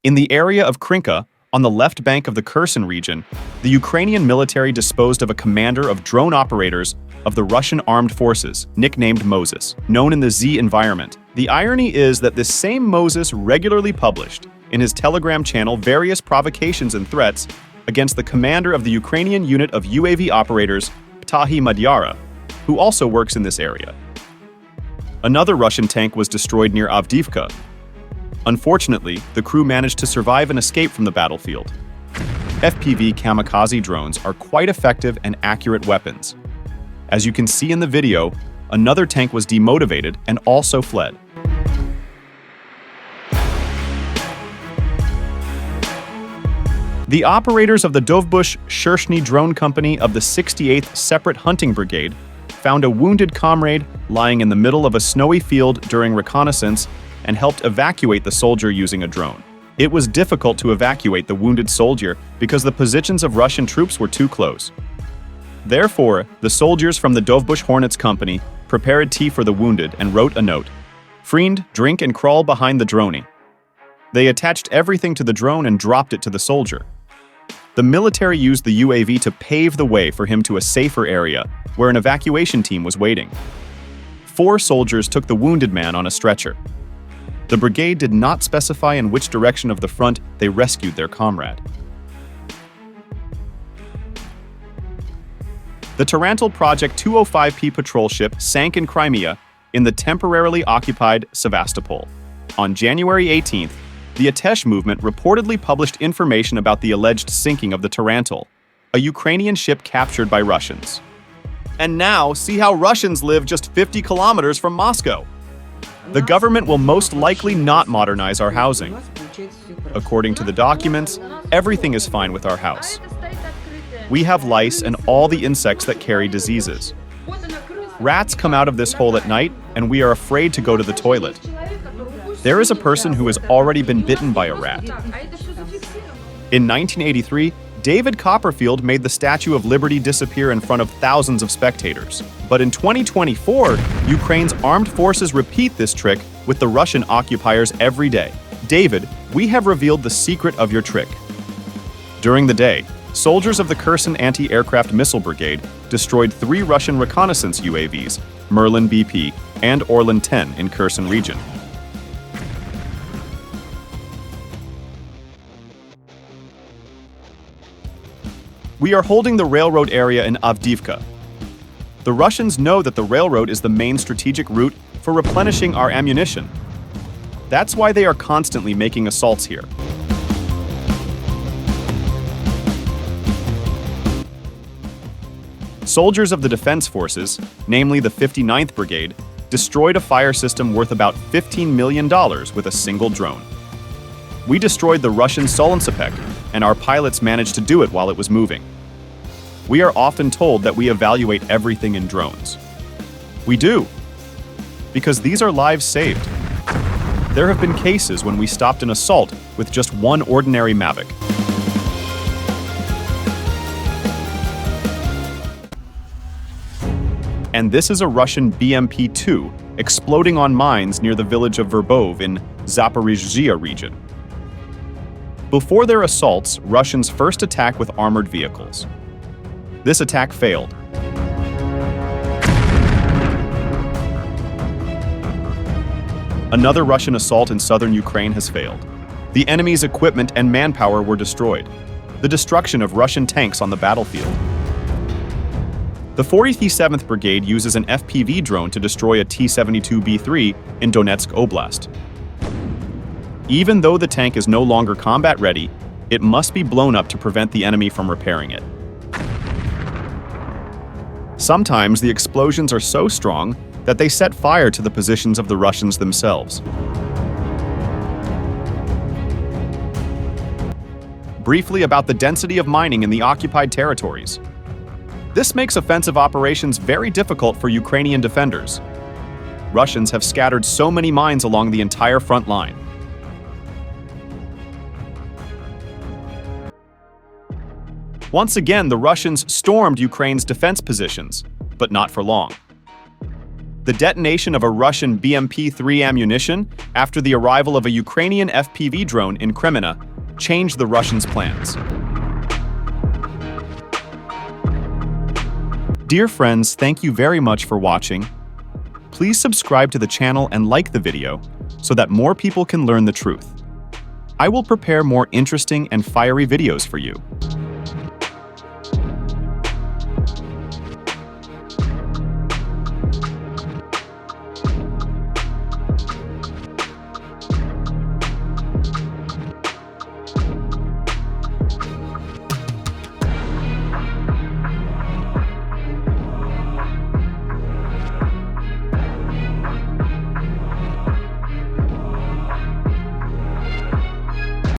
In the area of Krinka, on the left bank of the Kherson region, the Ukrainian military disposed of a commander of drone operators of the Russian armed forces, nicknamed Moses, known in the Z environment. The irony is that this same Moses regularly published in his Telegram channel various provocations and threats against the commander of the Ukrainian unit of UAV operators, Ptahi Madyara, who also works in this area. Another Russian tank was destroyed near Avdiivka. Unfortunately, the crew managed to survive and escape from the battlefield. FPV kamikaze drones are quite effective and accurate weapons. As you can see in the video, another tank was demotivated and also fled. The operators of the Dovbush Shershny drone company of the 68th Separate Hunting Brigade found a wounded comrade lying in the middle of a snowy field during reconnaissance and helped evacuate the soldier using a drone. It was difficult to evacuate the wounded soldier because the positions of Russian troops were too close. Therefore, the soldiers from the Dovbush Hornets company prepared tea for the wounded and wrote a note. "Friend, drink and crawl behind the droney." They attached everything to the drone and dropped it to the soldier. The military used the UAV to pave the way for him to a safer area where an evacuation team was waiting. 4 soldiers took the wounded man on a stretcher. The brigade did not specify in which direction of the front they rescued their comrade. The Tarantul Project 205P patrol ship sank in Crimea in the temporarily occupied Sevastopol. On January 18th, the Atesh movement reportedly published information about the alleged sinking of the Tarantul, a Ukrainian ship captured by Russians. And now, see how Russians live just 50 kilometers from Moscow. The government will most likely not modernize our housing. According to the documents, everything is fine with our house. We have lice and all the insects that carry diseases. Rats come out of this hole at night, and we are afraid to go to the toilet. There is a person who has already been bitten by a rat. In 1983, David Copperfield made the Statue of Liberty disappear in front of thousands of spectators. But in 2024, Ukraine's armed forces repeat this trick with the Russian occupiers every day. David, we have revealed the secret of your trick. During the day, soldiers of the Kherson Anti-Aircraft Missile Brigade destroyed 3 Russian reconnaissance UAVs, Merlin BP and Orlan 10 in Kherson region. We are holding the railroad area in Avdiivka. The Russians know that the railroad is the main strategic route for replenishing our ammunition. That's why they are constantly making assaults here. Soldiers of the Defense Forces, namely the 59th Brigade, destroyed a fire system worth about $15 million with a single drone. We destroyed the Russian Solensipek, and our pilots managed to do it while it was moving. We are often told that we evaluate everything in drones. We do, because these are lives saved. There have been cases when we stopped an assault with just one ordinary Mavic. And this is a Russian BMP-2 exploding on mines near the village of Verbov in Zaporizhzhia region. Before their assaults, Russians first attack with armored vehicles. This attack failed. Another Russian assault in southern Ukraine has failed. The enemy's equipment and manpower were destroyed. The destruction of Russian tanks on the battlefield. The 47th Brigade uses an FPV drone to destroy a T-72B3 in Donetsk Oblast. Even though the tank is no longer combat ready, it must be blown up to prevent the enemy from repairing it. Sometimes the explosions are so strong that they set fire to the positions of the Russians themselves. Briefly about the density of mining in the occupied territories. This makes offensive operations very difficult for Ukrainian defenders. Russians have scattered so many mines along the entire front line. Once again, the Russians stormed Ukraine's defense positions, but not for long. The detonation of a Russian BMP-3 ammunition after the arrival of a Ukrainian FPV drone in Crimea changed the Russians' plans. Dear friends, thank you very much for watching. Please subscribe to the channel and like the video so that more people can learn the truth. I will prepare more interesting and fiery videos for you.